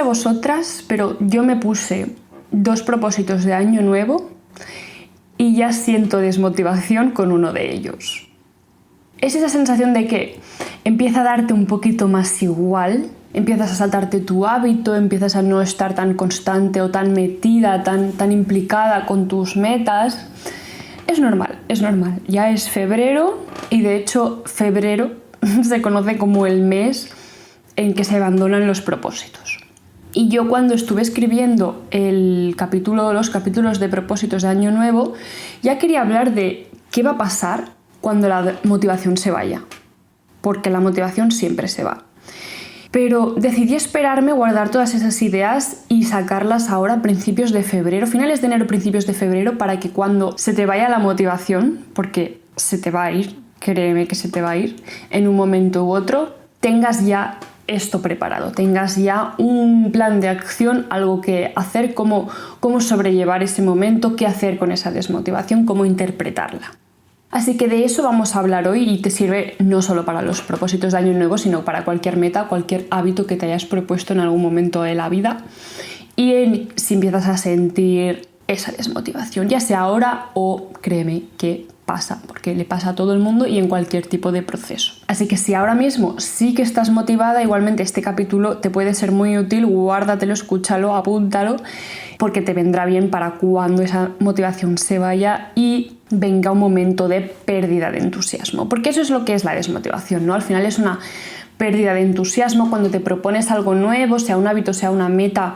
vosotras, pero yo me puse 2 propósitos de año nuevo y ya siento desmotivación con uno de ellos. Es esa sensación de que empieza a darte un poquito más igual, empiezas a saltarte tu hábito, empiezas a no estar tan constante o tan metida, tan implicada con tus metas. Es normal. Ya es febrero y de hecho febrero se conoce como el mes en que se abandonan los propósitos. Y yo cuando estuve escribiendo los capítulos de propósitos de Año Nuevo, ya quería hablar de qué va a pasar cuando la motivación se vaya. Porque la motivación siempre se va. Pero decidí esperarme, guardar todas esas ideas y sacarlas ahora a principios de febrero, finales de enero, principios de febrero, para que cuando se te vaya la motivación, porque se te va a ir, créeme que se te va a ir, en un momento u otro, tengas ya esto preparado, tengas ya un plan de acción, algo que hacer, cómo sobrellevar ese momento, qué hacer con esa desmotivación, cómo interpretarla. Así que de eso vamos a hablar hoy y te sirve no solo para los propósitos de Año Nuevo, sino para cualquier meta, cualquier hábito que te hayas propuesto en algún momento de la vida. Y si empiezas a sentir esa desmotivación, ya sea ahora o créeme que pasa, porque le pasa a todo el mundo y en cualquier tipo de proceso. Así que si ahora mismo sí que estás motivada, igualmente este capítulo te puede ser muy útil, guárdatelo, escúchalo, apúntalo, porque te vendrá bien para cuando esa motivación se vaya y venga un momento de pérdida de entusiasmo, porque eso es lo que es la desmotivación, ¿no? Al final es una pérdida de entusiasmo cuando te propones algo nuevo, sea un hábito, sea una meta,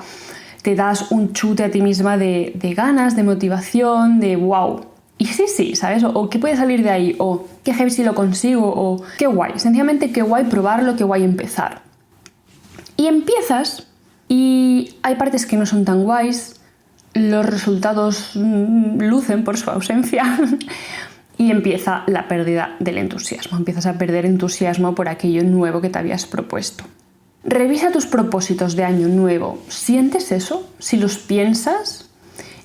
te das un chute a ti misma de ganas, de motivación, de wow. Y sí, ¿sabes? O qué puede salir de ahí, o qué heavy si lo consigo, o qué guay. Sencillamente qué guay probarlo, qué guay empezar. Y empiezas y hay partes que no son tan guays, los resultados lucen por su ausencia y empieza la pérdida del entusiasmo. Empiezas a perder entusiasmo por aquello nuevo que te habías propuesto. Revisa tus propósitos de año nuevo. ¿Sientes eso? Si los piensas,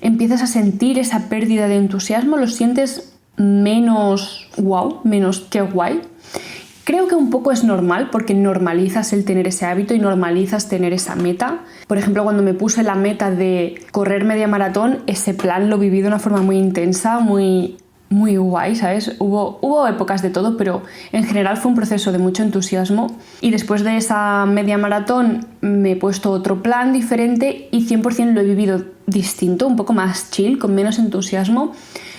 empiezas a sentir esa pérdida de entusiasmo, ¿lo sientes menos wow, menos qué guay? Creo que un poco es normal porque normalizas el tener ese hábito y normalizas tener esa meta. Por ejemplo, cuando me puse la meta de correr media maratón, ese plan lo viví de una forma muy intensa, muy guay, ¿sabes? Hubo épocas de todo, pero en general fue un proceso de mucho entusiasmo. Y después de esa media maratón me he puesto otro plan diferente y 100% lo he vivido distinto, un poco más chill, con menos entusiasmo.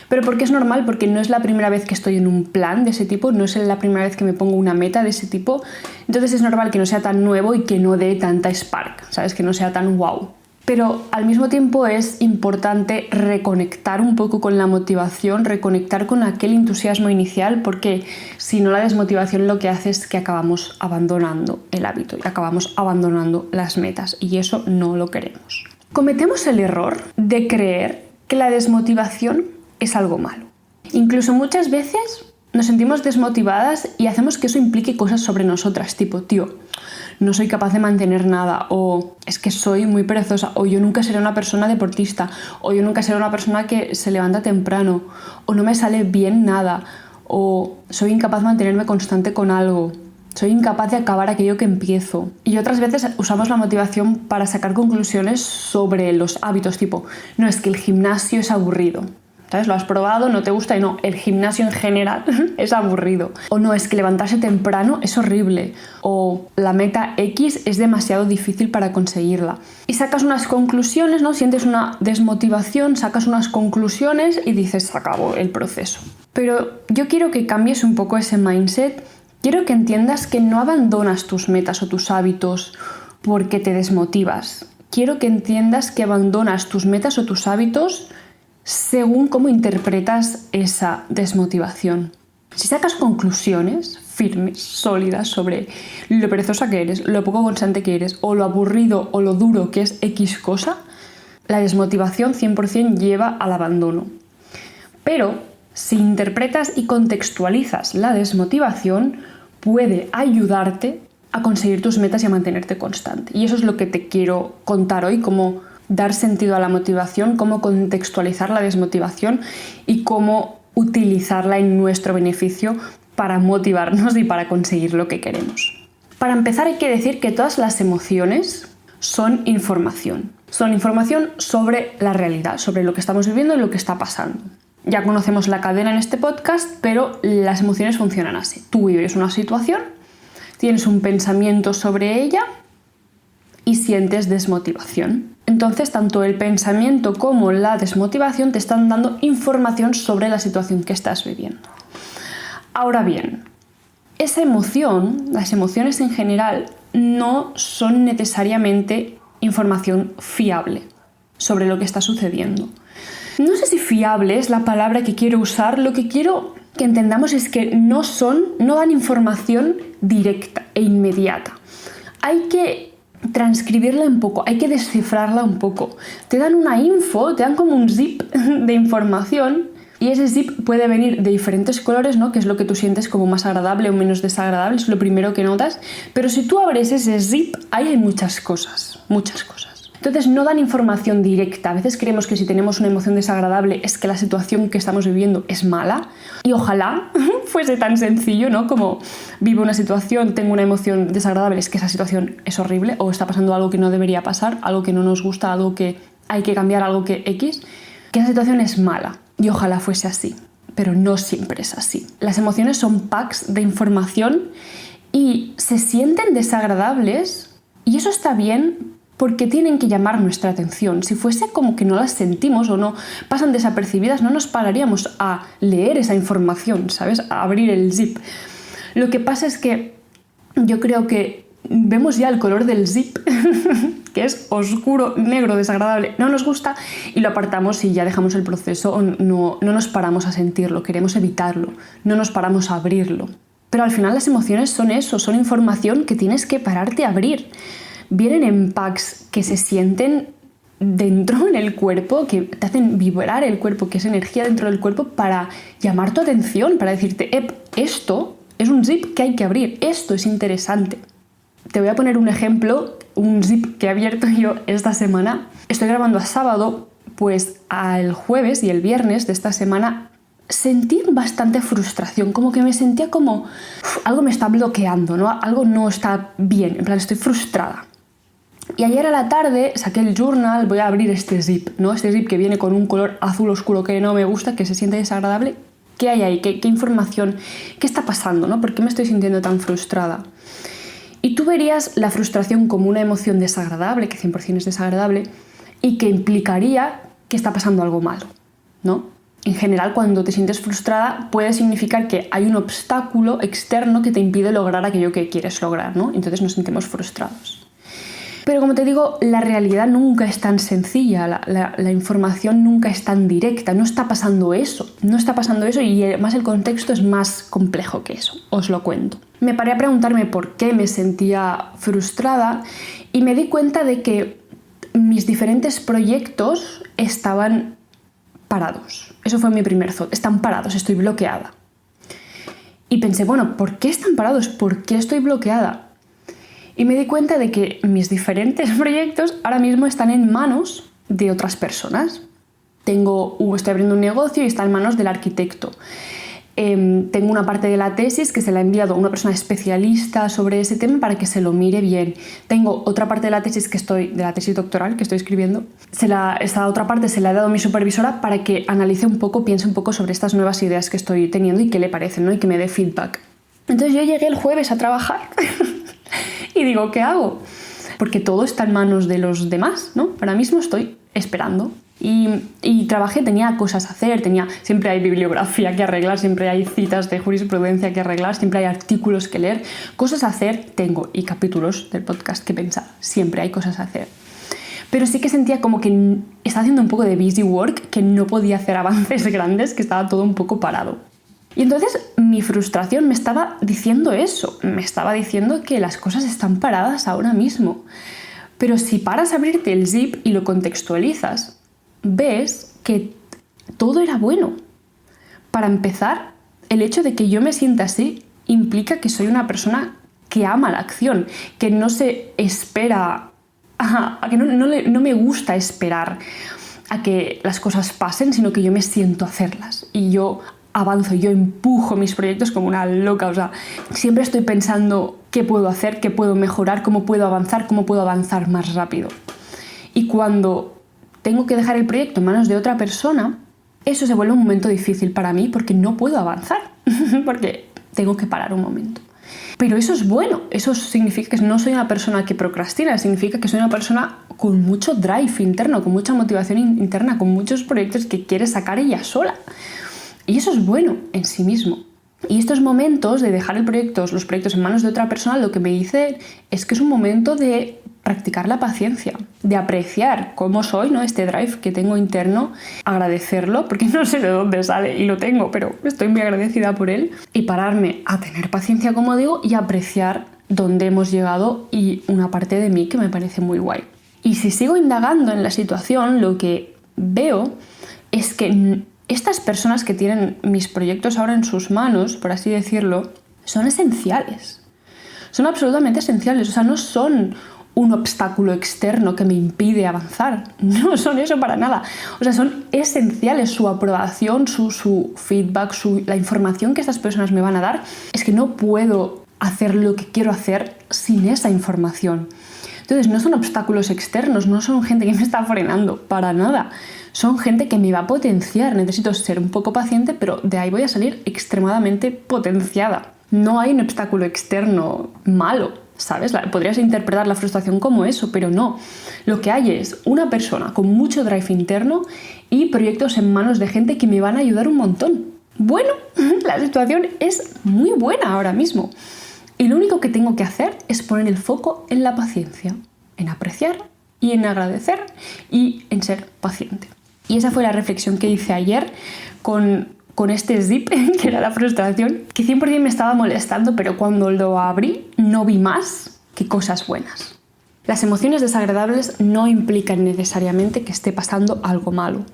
Pero porque es normal, porque no es la primera vez que estoy en un plan de ese tipo, no es la primera vez que me pongo una meta de ese tipo, entonces es normal que no sea tan nuevo y que no dé tanta spark, ¿sabes? Que no sea tan wow. Pero al mismo tiempo es importante reconectar un poco con la motivación, reconectar con aquel entusiasmo inicial, porque si no la desmotivación lo que hace es que acabamos abandonando el hábito y acabamos abandonando las metas y eso no lo queremos. Cometemos el error de creer que la desmotivación es algo malo. Incluso muchas veces nos sentimos desmotivadas y hacemos que eso implique cosas sobre nosotras, tipo, tío, no soy capaz de mantener nada, o es que soy muy perezosa, o yo nunca seré una persona deportista, o yo nunca seré una persona que se levanta temprano, o no me sale bien nada, o soy incapaz de mantenerme constante con algo, soy incapaz de acabar aquello que empiezo. Y otras veces usamos la motivación para sacar conclusiones sobre los hábitos, tipo, no, es que el gimnasio es aburrido. ¿Sabes? Lo has probado, no te gusta y no, el gimnasio en general es aburrido. O no, es que levantarse temprano es horrible. O la meta X es demasiado difícil para conseguirla. Y sacas unas conclusiones, ¿no? Sientes una desmotivación, sacas unas conclusiones y dices, se acabó el proceso. Pero yo quiero que cambies un poco ese mindset. Quiero que entiendas que no abandonas tus metas o tus hábitos porque te desmotivas. Quiero que entiendas que abandonas tus metas o tus hábitos según cómo interpretas esa desmotivación. Si sacas conclusiones firmes, sólidas sobre lo perezosa que eres, lo poco constante que eres, o lo aburrido o lo duro que es X cosa, la desmotivación 100% lleva al abandono. Pero si interpretas y contextualizas la desmotivación, puede ayudarte a conseguir tus metas y a mantenerte constante. Y eso es lo que te quiero contar hoy, cómo dar sentido a la motivación, cómo contextualizar la desmotivación y cómo utilizarla en nuestro beneficio para motivarnos y para conseguir lo que queremos. Para empezar hay que decir que todas las emociones son información. Son información sobre la realidad, sobre lo que estamos viviendo y lo que está pasando. Ya conocemos la cadena en este podcast, pero las emociones funcionan así. Tú vives una situación, tienes un pensamiento sobre ella y sientes desmotivación. Entonces, tanto el pensamiento como la desmotivación te están dando información sobre la situación que estás viviendo. Ahora bien, esa emoción, las emociones en general, no son necesariamente información fiable sobre lo que está sucediendo. No sé si fiable es la palabra que quiero usar, lo que quiero que entendamos es que no dan información directa e inmediata. Hay que transcribirla un poco, hay que descifrarla un poco. Te dan una info, te dan como un zip de información y ese zip puede venir de diferentes colores, ¿no? Que es lo que tú sientes como más agradable o menos desagradable, es lo primero que notas. Pero si tú abres ese zip, ahí hay muchas cosas, muchas cosas. Entonces no dan información directa. A veces creemos que si tenemos una emoción desagradable es que la situación que estamos viviendo es mala. Y ojalá fuese tan sencillo, ¿no? Como vivo una situación, tengo una emoción desagradable, es que esa situación es horrible o está pasando algo que no debería pasar, algo que no nos gusta, algo que hay que cambiar, algo que X, que esa situación es mala. Y ojalá fuese así, pero no siempre es así. Las emociones son packs de información y se sienten desagradables y eso está bien porque tienen que llamar nuestra atención. Si fuese como que no las sentimos o no pasan desapercibidas, no nos pararíamos a leer esa información, ¿sabes? A abrir el zip. Lo que pasa es que yo creo que vemos ya el color del zip, que es oscuro, negro, desagradable, no nos gusta y lo apartamos y ya dejamos el proceso o no nos paramos a sentirlo, queremos evitarlo, no nos paramos a abrirlo. Pero al final las emociones son eso, son información que tienes que pararte a abrir. Vienen en packs que se sienten dentro en el cuerpo, que te hacen vibrar el cuerpo, que es energía dentro del cuerpo para llamar tu atención, para decirte, esto es un zip que hay que abrir, esto es interesante. Te voy a poner un ejemplo, un zip que he abierto yo esta semana. Estoy grabando a sábado, pues al jueves y el viernes de esta semana sentí bastante frustración, como que me sentía como algo me está bloqueando, ¿no? Algo no está bien, en plan estoy frustrada. Y ayer a la tarde saqué el journal, voy a abrir este zip, ¿no? Este zip que viene con un color azul oscuro que no me gusta, que se siente desagradable. ¿Qué hay ahí? ¿Qué información? ¿Qué está pasando, no? ¿Por qué me estoy sintiendo tan frustrada? Y tú verías la frustración como una emoción desagradable, que 100% es desagradable, y que implicaría que está pasando algo malo, ¿no? En general, cuando te sientes frustrada, puede significar que hay un obstáculo externo que te impide lograr aquello que quieres lograr, ¿no? Entonces nos sentimos frustrados. Pero como te digo, la realidad nunca es tan sencilla, la información nunca es tan directa, no está pasando eso y además el contexto es más complejo que eso, os lo cuento. Me paré a preguntarme por qué me sentía frustrada y me di cuenta de que mis diferentes proyectos estaban parados. Eso fue mi primer thought, están parados, estoy bloqueada. Y pensé, bueno, ¿por qué están parados? ¿Por qué estoy bloqueada? Y me di cuenta de que mis diferentes proyectos ahora mismo están en manos de otras personas. Estoy abriendo un negocio y está en manos del arquitecto. Tengo una parte de la tesis que se la he enviado a una persona especialista sobre ese tema para que se lo mire bien. Tengo otra parte de la tesis de la tesis doctoral que estoy escribiendo. Esta otra parte se la he dado a mi supervisora para que analice un poco, piense un poco sobre estas nuevas ideas que estoy teniendo y qué le parecen, ¿no? Y que me dé feedback. Entonces yo llegué el jueves a trabajar y digo, ¿qué hago? Porque todo está en manos de los demás, ¿no? Ahora mismo estoy esperando. Y trabajé, tenía cosas a hacer, siempre hay bibliografía que arreglar, siempre hay citas de jurisprudencia que arreglar, siempre hay artículos que leer, cosas a hacer tengo y capítulos del podcast que pensar, siempre hay cosas a hacer. Pero sí que sentía como que estaba haciendo un poco de busy work, que no podía hacer avances grandes, que estaba todo un poco parado. Y entonces mi frustración me estaba diciendo eso, me estaba diciendo que las cosas están paradas ahora mismo. Pero si paras a abrirte el zip y lo contextualizas, ves que todo era bueno. Para empezar, el hecho de que yo me sienta así implica que soy una persona que ama la acción, que no se espera, que no me gusta esperar a que las cosas pasen, sino que yo me siento a hacerlas y yo avanzo, yo empujo mis proyectos como una loca, o sea, siempre estoy pensando qué puedo hacer, qué puedo mejorar, cómo puedo avanzar más rápido. Y cuando tengo que dejar el proyecto en manos de otra persona, eso se vuelve un momento difícil para mí porque no puedo avanzar, porque tengo que parar un momento. Pero eso es bueno, eso significa que no soy una persona que procrastina, significa que soy una persona con mucho drive interno, con mucha motivación interna, con muchos proyectos que quiere sacar ella sola. Y eso es bueno en sí mismo. Y estos momentos de dejar los proyectos en manos de otra persona, lo que me dicen es que es un momento de practicar la paciencia, de apreciar cómo soy, ¿no? Este drive que tengo interno, agradecerlo, porque no sé de dónde sale y lo tengo, pero estoy muy agradecida por él, y pararme a tener paciencia, como digo, y apreciar dónde hemos llegado y una parte de mí que me parece muy guay. Y si sigo indagando en la situación, lo que veo es que estas personas que tienen mis proyectos ahora en sus manos, por así decirlo, son esenciales. Son absolutamente esenciales. O sea, no son un obstáculo externo que me impide avanzar. No son eso para nada. O sea, son esenciales. Su aprobación, su feedback, la información que estas personas me van a dar. Es que no puedo hacer lo que quiero hacer sin esa información. Entonces, no son obstáculos externos, no son gente que me está frenando, para nada. Son gente que me va a potenciar. Necesito ser un poco paciente, pero de ahí voy a salir extremadamente potenciada. No hay un obstáculo externo malo, ¿sabes? Podrías interpretar la frustración como eso, pero no. Lo que hay es una persona con mucho drive interno y proyectos en manos de gente que me van a ayudar un montón. Bueno, la situación es muy buena ahora mismo. Y lo único que tengo que hacer es poner el foco en la paciencia, en apreciar y en agradecer y en ser paciente. Y esa fue la reflexión que hice ayer con este zip, que era la frustración, que 100% me estaba molestando, pero cuando lo abrí no vi más que cosas buenas. Las emociones desagradables no implican necesariamente que esté pasando algo malo.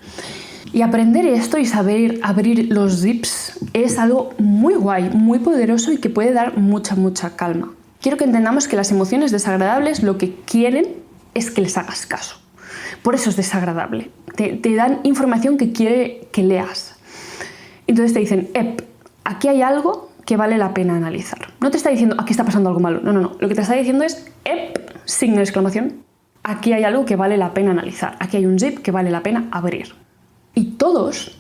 Y aprender esto y saber abrir los zips es algo muy guay, muy poderoso y que puede dar mucha calma. Quiero que entendamos que las emociones desagradables lo que quieren es que les hagas caso. Por eso es desagradable. Te dan información que quiere que leas. Entonces te dicen, aquí hay algo que vale la pena analizar. No te está diciendo, aquí está pasando algo malo. No. Lo que te está diciendo es, signo de exclamación, aquí hay algo que vale la pena analizar. Aquí hay un zip que vale la pena abrir. Y todos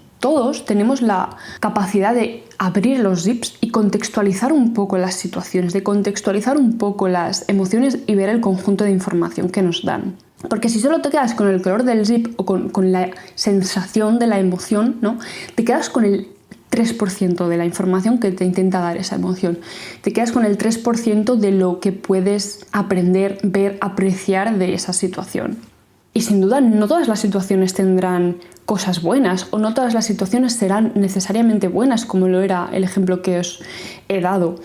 tenemos la capacidad de abrir los zips y contextualizar un poco las situaciones, de contextualizar un poco las emociones y ver el conjunto de información que nos dan. Porque si solo te quedas con el color del zip o con la sensación de la emoción, ¿no? Te quedas con el 3% de la información que te intenta dar esa emoción. Te quedas con el 3% de lo que puedes aprender, ver, apreciar de esa situación. Y sin duda no todas las situaciones tendrán cosas buenas o no todas las situaciones serán necesariamente buenas, como lo era el ejemplo que os he dado.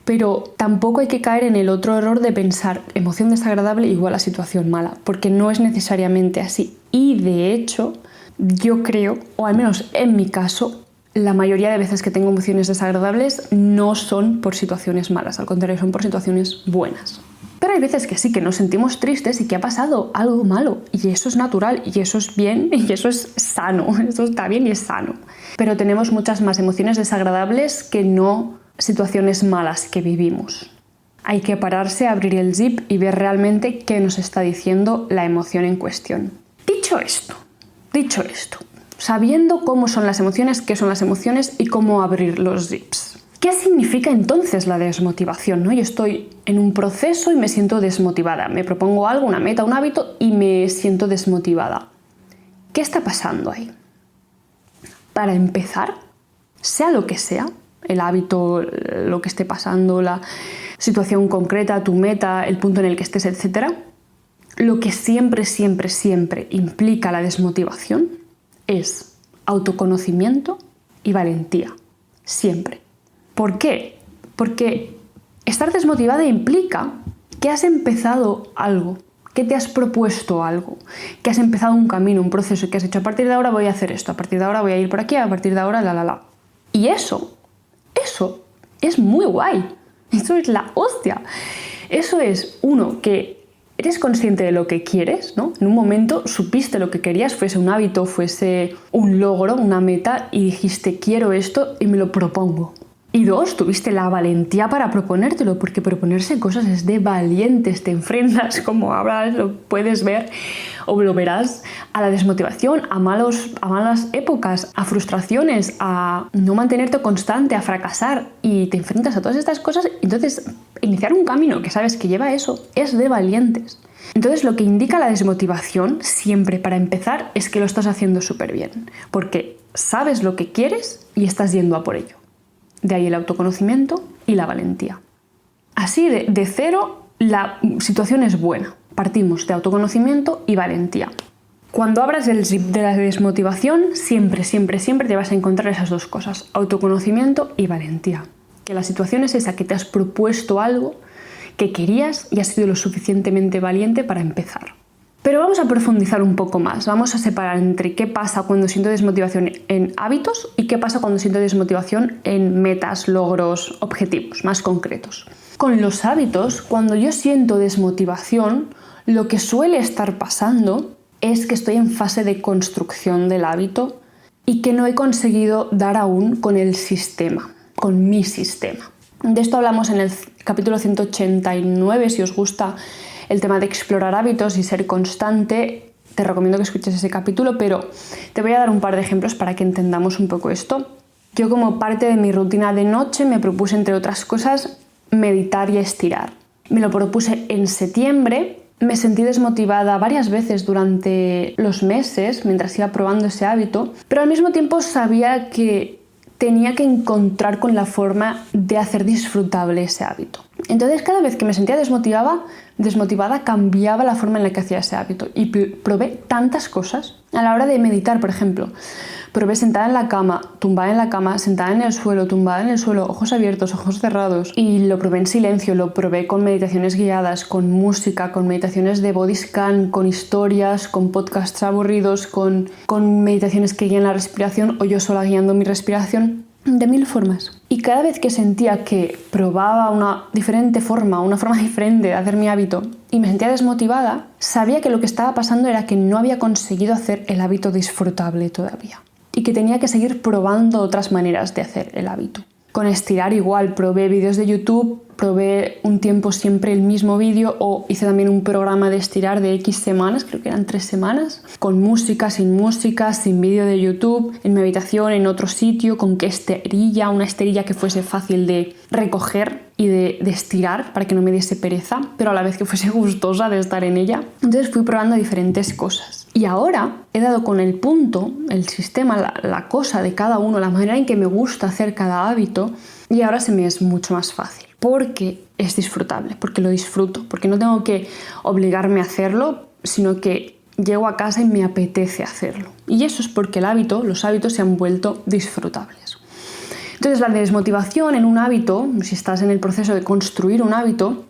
Pero tampoco hay que caer en el otro error de pensar emoción desagradable igual a situación mala, porque no es necesariamente así. Y de hecho, yo creo, o al menos en mi caso, la mayoría de veces que tengo emociones desagradables no son por situaciones malas, al contrario, son por situaciones buenas. Pero hay veces que sí, que nos sentimos tristes y que ha pasado algo malo. Y eso es natural, y eso es bien, y eso es sano. Eso está bien y es sano. Pero tenemos muchas más emociones desagradables que no situaciones malas que vivimos. Hay que pararse, abrir el zip y ver realmente qué nos está diciendo la emoción en cuestión. Dicho esto, sabiendo cómo son las emociones, qué son las emociones y cómo abrir los zips. ¿Qué significa entonces la desmotivación? ¿No? Yo estoy en un proceso y me siento desmotivada. Me propongo algo, una meta, un hábito y me siento desmotivada. ¿Qué está pasando ahí? Para empezar, sea lo que sea, el hábito, lo que esté pasando, la situación concreta, tu meta, el punto en el que estés, etc., lo que siempre implica la desmotivación es autoconocimiento y valentía. Siempre. ¿Por qué? Porque estar desmotivada implica que has empezado algo, que te has propuesto algo, que has empezado un camino, un proceso, que has dicho a partir de ahora voy a hacer esto, a partir de ahora voy a ir por aquí, a partir de ahora la. Y eso es muy guay. Eso es la hostia. Eso es, uno, que eres consciente de lo que quieres, ¿no? En un momento supiste lo que querías, fuese un hábito, fuese un logro, una meta, y dijiste quiero esto y me lo propongo. Y 2, tuviste la valentía para proponértelo, porque proponerse cosas es de valientes, te enfrentas, como ahora lo puedes ver o lo verás, a la desmotivación, a malas épocas, a frustraciones, a no mantenerte constante, a fracasar, y te enfrentas a todas estas cosas. Entonces, iniciar un camino que sabes que lleva a eso es de valientes. Entonces, lo que indica la desmotivación siempre para empezar es que lo estás haciendo súper bien, porque sabes lo que quieres y estás yendo a por ello. De ahí el autoconocimiento y la valentía. Así, de cero, la situación es buena. Partimos de autoconocimiento y valentía. Cuando abras el zip de la desmotivación, siempre te vas a encontrar esas dos cosas, autoconocimiento y valentía. Que la situación es esa, que te has propuesto algo que querías y has sido lo suficientemente valiente para empezar. Pero vamos a profundizar un poco más, vamos a separar entre qué pasa cuando siento desmotivación en hábitos y qué pasa cuando siento desmotivación en metas, logros, objetivos más concretos. Con los hábitos, cuando yo siento desmotivación, lo que suele estar pasando es que estoy en fase de construcción del hábito y que no he conseguido dar aún con el sistema, con mi sistema. De esto hablamos en el capítulo 189, si os gusta el tema de explorar hábitos y ser constante, te recomiendo que escuches ese capítulo, pero te voy a dar un par de ejemplos para que entendamos un poco esto. Yo, como parte de mi rutina de noche, me propuse, entre otras cosas, meditar y estirar. Me lo propuse en septiembre, me sentí desmotivada varias veces durante los meses mientras iba probando ese hábito, pero al mismo tiempo sabía que tenía que encontrar con la forma de hacer disfrutable ese hábito. Entonces, cada vez que me sentía desmotivada, cambiaba la forma en la que hacía ese hábito. Y probé tantas cosas. A la hora de meditar, por ejemplo, probé sentada en la cama, tumbada en la cama, sentada en el suelo, tumbada en el suelo, ojos abiertos, ojos cerrados. Y lo probé en silencio, lo probé con meditaciones guiadas, con música, con meditaciones de body scan, con historias, con podcasts aburridos, con meditaciones que guían la respiración o yo sola guiando mi respiración. De 1000 formas. Y cada vez que sentía que probaba una forma diferente de hacer mi hábito y me sentía desmotivada, sabía que lo que estaba pasando era que no había conseguido hacer el hábito disfrutable todavía y que tenía que seguir probando otras maneras de hacer el hábito. Con estirar igual, probé vídeos de YouTube, probé un tiempo siempre el mismo vídeo, o hice también un programa de estirar de X semanas, creo que eran 3 semanas, con música, sin vídeo de YouTube, en mi habitación, en otro sitio, con una esterilla que fuese fácil de recoger y de estirar para que no me diese pereza, pero a la vez que fuese gustosa de estar en ella. Entonces fui probando diferentes cosas. Y ahora he dado con el punto, el sistema, la cosa de cada uno, la manera en que me gusta hacer cada hábito, y ahora se me es mucho más fácil. Porque es disfrutable, porque lo disfruto, porque no tengo que obligarme a hacerlo, sino que llego a casa y me apetece hacerlo. Y eso es porque los hábitos se han vuelto disfrutables. Entonces, la desmotivación en un hábito, si estás en el proceso de construir un hábito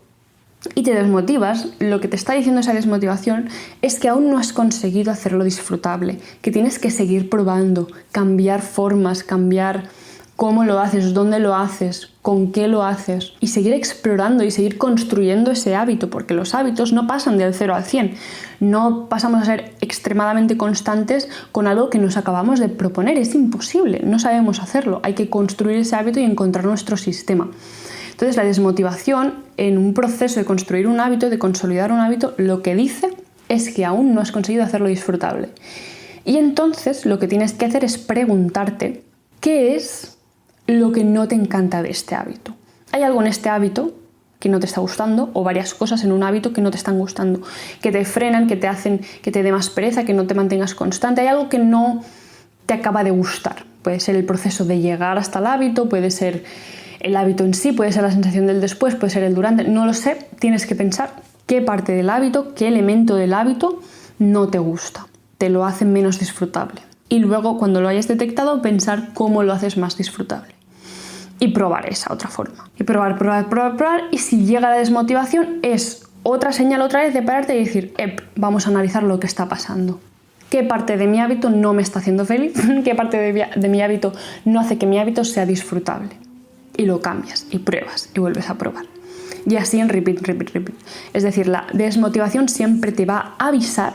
y te desmotivas, lo que te está diciendo esa desmotivación es que aún no has conseguido hacerlo disfrutable, que tienes que seguir probando, cambiar formas, cambiar cómo lo haces, dónde lo haces, con qué lo haces, y seguir explorando y seguir construyendo ese hábito, porque los hábitos no pasan del 0 al 100. No pasamos a ser extremadamente constantes con algo que nos acabamos de proponer. Es imposible, no sabemos hacerlo. Hay que construir ese hábito y encontrar nuestro sistema. Entonces, la desmotivación en un proceso de construir un hábito, de consolidar un hábito, lo que dice es que aún no has conseguido hacerlo disfrutable. Y entonces lo que tienes que hacer es preguntarte qué es lo que no te encanta de este hábito. ¿Hay algo en este hábito que no te está gustando, o varias cosas en un hábito que no te están gustando, que te frenan, que te hacen que te dé más pereza, que no te mantengas constante? Hay algo que no te acaba de gustar. Puede ser el proceso de llegar hasta el hábito, puede ser el hábito en sí, puede ser la sensación del después, puede ser el durante, no lo sé. Tienes que pensar qué parte del hábito, qué elemento del hábito no te gusta, te lo hace menos disfrutable. Y luego, cuando lo hayas detectado, pensar cómo lo haces más disfrutable. Y probar esa otra forma. Y probar. Y si llega la desmotivación, es otra señal otra vez de pararte y decir, vamos a analizar lo que está pasando. ¿Qué parte de mi hábito no me está haciendo feliz? ¿Qué parte de mi hábito no hace que mi hábito sea disfrutable? Y lo cambias, y pruebas, y vuelves a probar. Y así en repeat. Es decir, la desmotivación siempre te va a avisar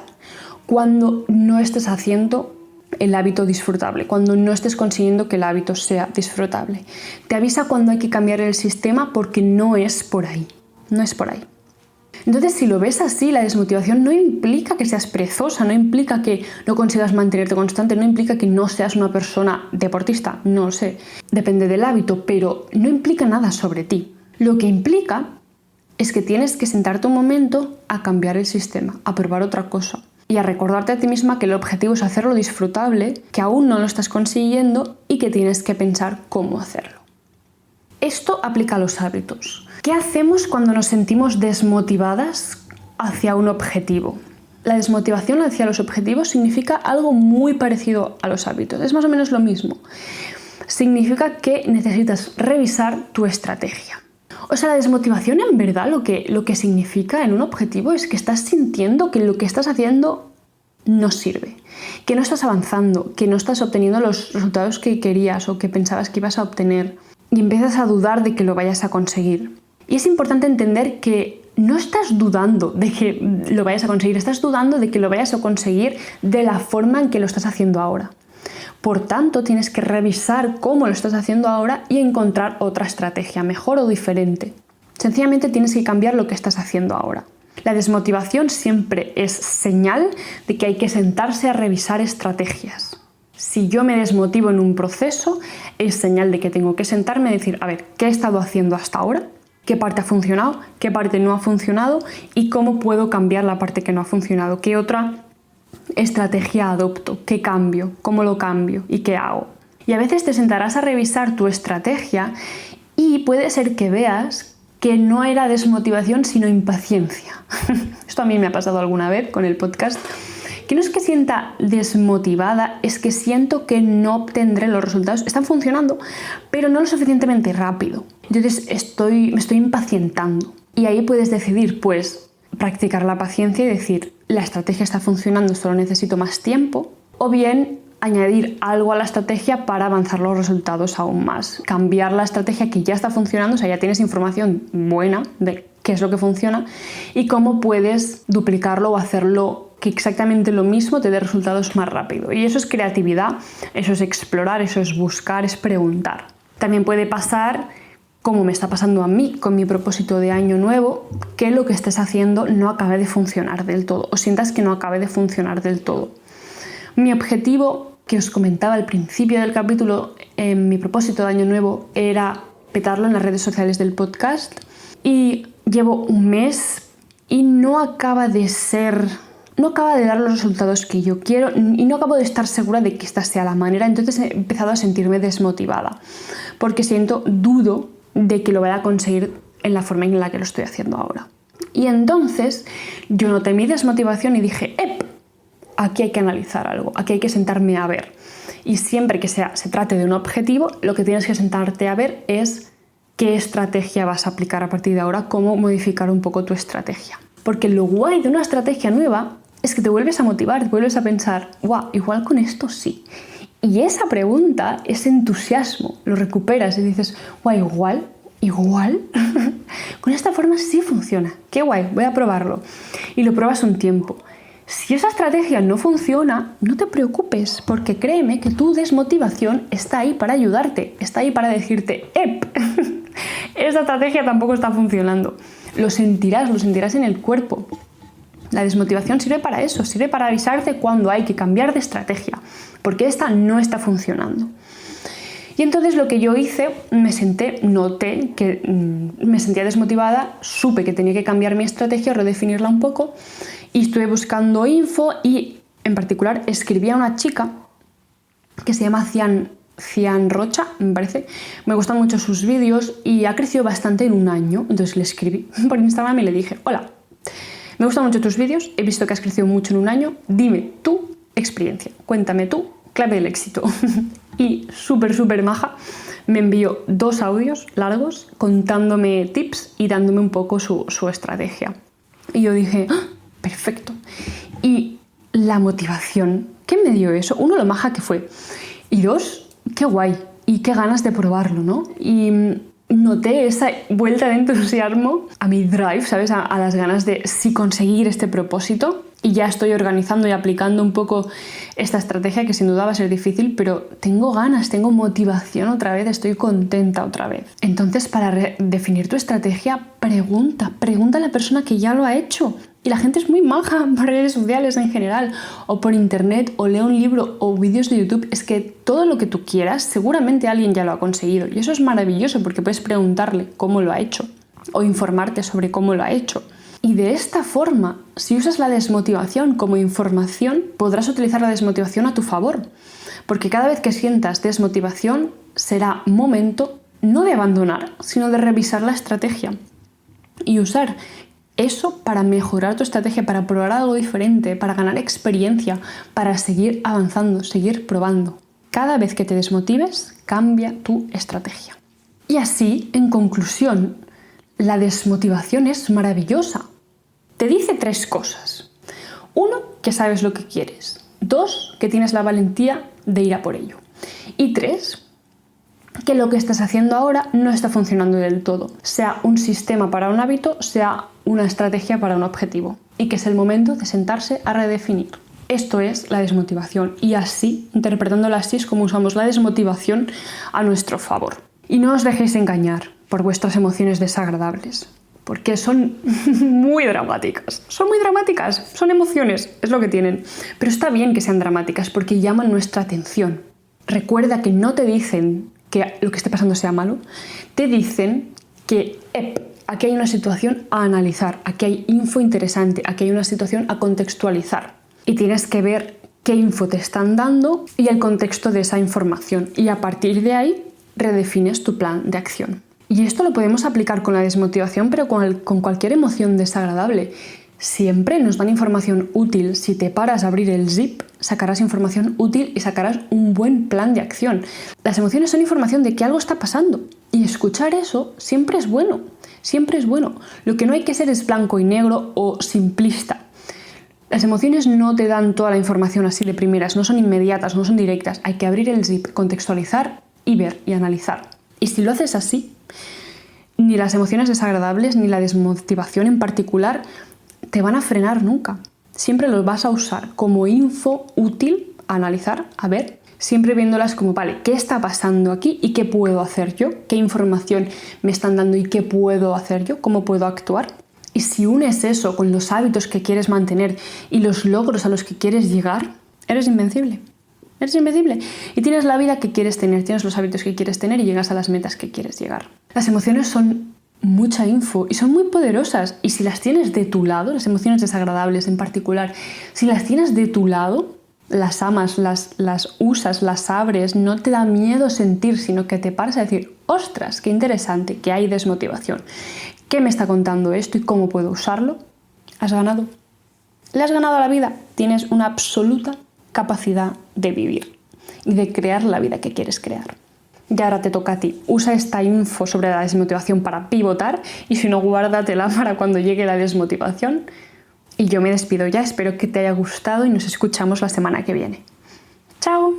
cuando no estés haciendo el hábito disfrutable, cuando no estés consiguiendo que el hábito sea disfrutable. Te avisa cuando hay que cambiar el sistema porque no es por ahí. No es por ahí. Entonces, si lo ves así, la desmotivación no implica que seas perezosa, no implica que no consigas mantenerte constante, no implica que no seas una persona deportista, no sé, depende del hábito, pero no implica nada sobre ti. Lo que implica es que tienes que sentarte un momento a cambiar el sistema, a probar otra cosa y a recordarte a ti misma que el objetivo es hacerlo disfrutable, que aún no lo estás consiguiendo y que tienes que pensar cómo hacerlo. Esto aplica a los hábitos. ¿Qué hacemos cuando nos sentimos desmotivadas hacia un objetivo? La desmotivación hacia los objetivos significa algo muy parecido a los hábitos. Es más o menos lo mismo. Significa que necesitas revisar tu estrategia. O sea, la desmotivación en verdad lo que significa en un objetivo es que estás sintiendo que lo que estás haciendo no sirve, que no estás avanzando, que no estás obteniendo los resultados que querías o que pensabas que ibas a obtener y empiezas a dudar de que lo vayas a conseguir. Y es importante entender que no estás dudando de que lo vayas a conseguir, estás dudando de que lo vayas a conseguir de la forma en que lo estás haciendo ahora. Por tanto, tienes que revisar cómo lo estás haciendo ahora y encontrar otra estrategia, mejor o diferente. Sencillamente tienes que cambiar lo que estás haciendo ahora. La desmotivación siempre es señal de que hay que sentarse a revisar estrategias. Si yo me desmotivo en un proceso, es señal de que tengo que sentarme y decir, a ver, ¿qué he estado haciendo hasta ahora? ¿Qué parte ha funcionado? ¿Qué parte no ha funcionado? ¿Y cómo puedo cambiar la parte que no ha funcionado? ¿Qué otra estrategia adopto? ¿Qué cambio? ¿Cómo lo cambio? ¿Y qué hago? Y a veces te sentarás a revisar tu estrategia y puede ser que veas que no era desmotivación sino impaciencia. Esto a mí me ha pasado alguna vez con el podcast, que no es que sienta desmotivada, es que siento que no obtendré los resultados. Están funcionando, pero no lo suficientemente rápido. Entonces me estoy impacientando. Y ahí puedes decidir, pues, practicar la paciencia y decir, la estrategia está funcionando, solo necesito más tiempo, o bien añadir algo a la estrategia para avanzar los resultados aún más. Cambiar la estrategia que ya está funcionando, o sea, ya tienes información buena de qué es lo que funciona y cómo puedes duplicarlo o hacerlo que exactamente lo mismo te dé resultados más rápido. Y eso es creatividad, eso es explorar, eso es buscar, es preguntar. También puede pasar, como me está pasando a mí con mi propósito de año nuevo, que lo que estés haciendo no acabe de funcionar del todo o sientas que no acabe de funcionar del todo. Mi objetivo, que os comentaba al principio del capítulo, mi propósito de año nuevo era petarlo en las redes sociales del podcast y llevo un mes y no acaba de dar los resultados que yo quiero y no acabo de estar segura de que esta sea la manera. Entonces he empezado a sentirme desmotivada porque dudo de que lo vaya a conseguir en la forma en la que lo estoy haciendo ahora. Y entonces yo noté mi desmotivación y dije, aquí hay que analizar algo, aquí hay que sentarme a ver. Y siempre que se trate de un objetivo, lo que tienes que sentarte a ver es qué estrategia vas a aplicar a partir de ahora, cómo modificar un poco tu estrategia. Porque lo guay de una estrategia nueva es que te vuelves a motivar, te vuelves a pensar, ¡guau! Igual con esto sí. Y esa pregunta, ese entusiasmo, lo recuperas y dices, ¡guau! Igual, con esta forma sí funciona. ¡Qué guay! Voy a probarlo. Y lo pruebas un tiempo. Si esa estrategia no funciona, no te preocupes, porque créeme que tu desmotivación está ahí para ayudarte, está ahí para decirte, esta estrategia tampoco está funcionando. Lo sentirás en el cuerpo. La desmotivación sirve para eso, sirve para avisarte cuando hay que cambiar de estrategia, porque esta no está funcionando. Y entonces lo que yo hice, noté que me sentía desmotivada, supe que tenía que cambiar mi estrategia, redefinirla un poco y estuve buscando info y en particular escribí a una chica que se llama Cian Rocha, me parece. Me gustan mucho sus vídeos y ha crecido bastante en un año, entonces le escribí por Instagram y le dije, hola, me gustan mucho tus vídeos, he visto que has crecido mucho en un año, dime tu experiencia, cuéntame tu clave del éxito. Y súper maja, me envió 2 audios largos contándome tips y dándome un poco su estrategia. Y yo dije, perfecto. Y la motivación, ¿qué me dio eso? 1, lo maja que fue. Y 2, qué guay. Y qué ganas de probarlo, ¿no? Y noté esa vuelta de entusiasmo a mi drive, ¿sabes? A las ganas de sí conseguir este propósito. y ya estoy organizando y aplicando un poco esta estrategia que sin duda va a ser difícil, pero tengo ganas, tengo motivación otra vez, estoy contenta otra vez. Entonces, para definir tu estrategia, pregunta a la persona que ya lo ha hecho. Y la gente es muy maja por redes sociales en general, o por internet, o lee un libro, o vídeos de YouTube. Es que todo lo que tú quieras, seguramente alguien ya lo ha conseguido. Y eso es maravilloso porque puedes preguntarle cómo lo ha hecho, o informarte sobre cómo lo ha hecho. Y de esta forma, si usas la desmotivación como información, podrás utilizar la desmotivación a tu favor. Porque cada vez que sientas desmotivación, será momento no de abandonar, sino de revisar la estrategia. Y usar eso para mejorar tu estrategia, para probar algo diferente, para ganar experiencia, para seguir avanzando, seguir probando. Cada vez que te desmotives, cambia tu estrategia. Y así, en conclusión, la desmotivación es maravillosa. Te dice 3 cosas. 1, que sabes lo que quieres. 2, que tienes la valentía de ir a por ello. Y 3, que lo que estás haciendo ahora no está funcionando del todo. Sea un sistema para un hábito, sea una estrategia para un objetivo. Y que es el momento de sentarse a redefinir. Esto es la desmotivación. Y así, interpretándola así, es como usamos la desmotivación a nuestro favor. Y no os dejéis engañar por vuestras emociones desagradables. Porque son muy dramáticas. Son muy dramáticas, son emociones, es lo que tienen. Pero está bien que sean dramáticas porque llaman nuestra atención. Recuerda que no te dicen que lo que esté pasando sea malo, te dicen que aquí hay una situación a analizar, aquí hay info interesante, aquí hay una situación a contextualizar. Y tienes que ver qué info te están dando y el contexto de esa información. Y a partir de ahí redefines tu plan de acción. Y esto lo podemos aplicar con la desmotivación, pero con cualquier emoción desagradable. Siempre nos dan información útil. Si te paras a abrir el zip, sacarás información útil y sacarás un buen plan de acción. Las emociones son información de que algo está pasando. Y escuchar eso siempre es bueno. Siempre es bueno. Lo que no hay que ser es blanco y negro o simplista. Las emociones no te dan toda la información así de primeras, no son inmediatas, no son directas. Hay que abrir el zip, contextualizar y ver y analizar. Y si lo haces así, ni las emociones desagradables ni la desmotivación en particular te van a frenar nunca. Siempre los vas a usar como info útil a analizar, a ver, siempre viéndolas como, vale, ¿qué está pasando aquí y qué puedo hacer yo? ¿Qué información me están dando y qué puedo hacer yo? ¿Cómo puedo actuar? Y si unes eso con los hábitos que quieres mantener y los logros a los que quieres llegar, eres invencible. Eres invencible. Y tienes la vida que quieres tener, tienes los hábitos que quieres tener y llegas a las metas que quieres llegar. Las emociones son mucha info y son muy poderosas. Y si las tienes de tu lado, las emociones desagradables en particular, si las tienes de tu lado, las amas, las usas, las abres, no te da miedo sentir, sino que te paras a decir, ostras, qué interesante, que hay desmotivación. ¿Qué me está contando esto y cómo puedo usarlo? Has ganado. Le has ganado a la vida. Tienes una absoluta capacidad de vivir y de crear la vida que quieres crear. Y ahora te toca a ti. Usa esta info sobre la desmotivación para pivotar y si no, guárdatela para cuando llegue la desmotivación. Y yo me despido ya. Espero que te haya gustado y nos escuchamos la semana que viene. ¡Chao!